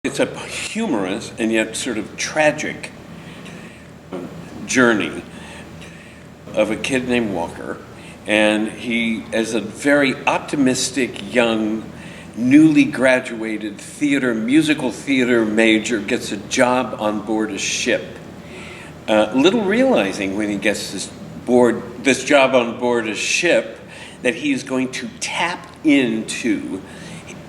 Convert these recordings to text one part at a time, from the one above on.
It's a humorous and yet sort of tragic journey of a kid named Walker, and he, as a very optimistic young, newly graduated musical theater major, gets a job on board a ship. Little realizing when he gets this job on board a ship that he is going to tap into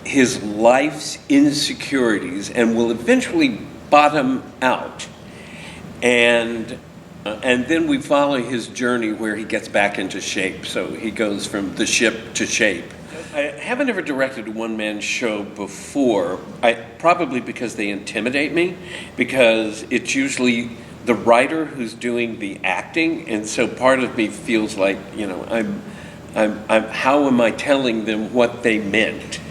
his life's insecurities and will eventually bottom out. And then we follow his journey where he gets back into shape. So he goes from the ship to shape. I haven't ever directed a one-man show before, probably because they intimidate me, because it's usually the writer who's doing the acting, and so part of me feels like, how am I telling them what they meant?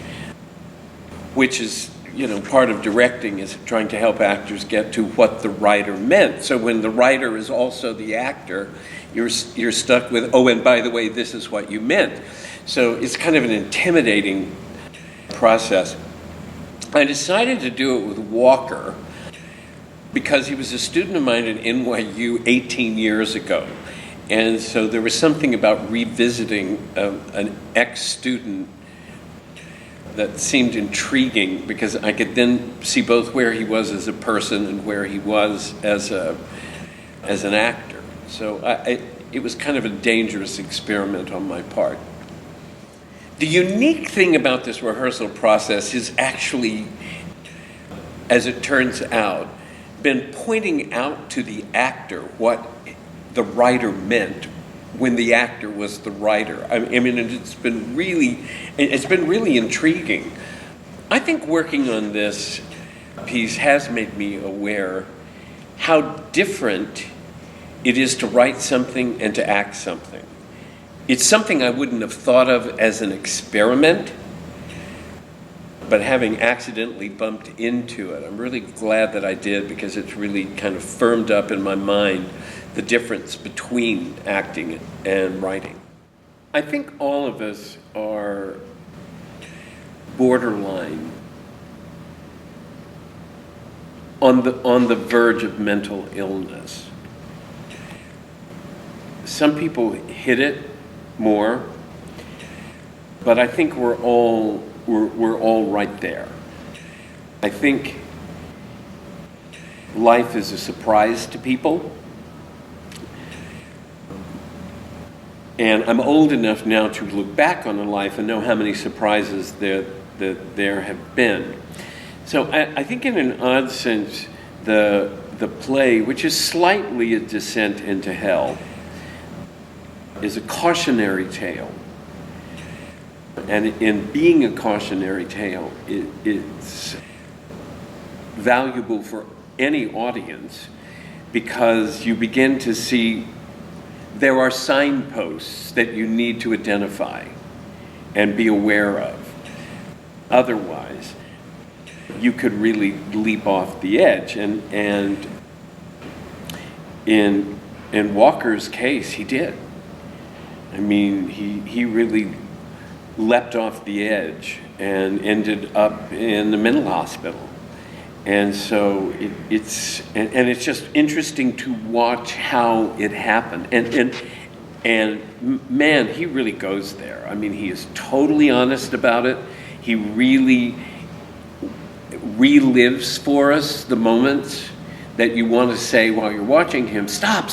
Which is, part of directing is trying to help actors get to what the writer meant. So when the writer is also the actor, you're stuck with, oh, and by the way, this is what you meant. So it's kind of an intimidating process. I decided to do it with Walker because he was a student of mine at NYU 18 years ago. And so there was something about revisiting an ex-student that seemed intriguing, because I could then see both where he was as a person and where he was as an actor. So it was kind of a dangerous experiment on my part. The unique thing about this rehearsal process is actually, as it turns out, been pointing out to the actor what the writer meant when the actor was the writer. I mean, it's been really intriguing. I think working on this piece has made me aware how different it is to write something and to act something. It's something I wouldn't have thought of as an experiment, but having accidentally bumped into it, I'm really glad that I did, because it's really kind of firmed up in my mind the difference between acting and writing. I think all of us are borderline on the verge of mental illness. Some people hit it more, but I think we're all right there. I think life is a surprise to people. And I'm old enough now to look back on a life and know how many surprises there have been. So I think in an odd sense, the play, which is slightly a descent into hell, is a cautionary tale. And in being a cautionary tale, it's valuable for any audience, because you begin to see there are signposts that you need to identify and be aware of. Otherwise, you could really leap off the edge. And in Walker's case, he did. I mean, he really leapt off the edge and ended up in the mental hospital. And so it's just interesting to watch how it happened. And man, he really goes there. I mean, he is totally honest about it. He really relives for us the moments that you want to say while you're watching him, stop,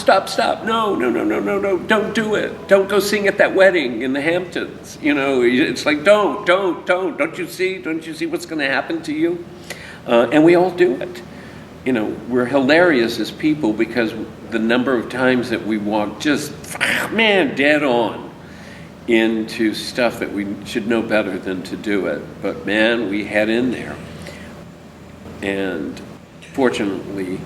no, don't do it. Don't go sing at that wedding in the Hamptons. It's like, don't you see what's going to happen to you? And we all do it. We're hilarious as people because the number of times that we walk just, dead on into stuff that we should know better than to do it. But man, we head in there. And fortunately,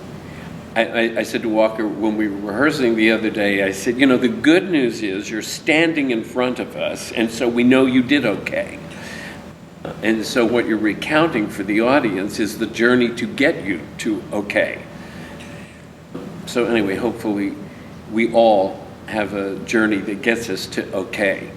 I said to Walker when we were rehearsing the other day, I said, the good news is you're standing in front of us, and so we know you did okay. And so what you're recounting for the audience is the journey to get you to okay. So anyway, hopefully we all have a journey that gets us to okay.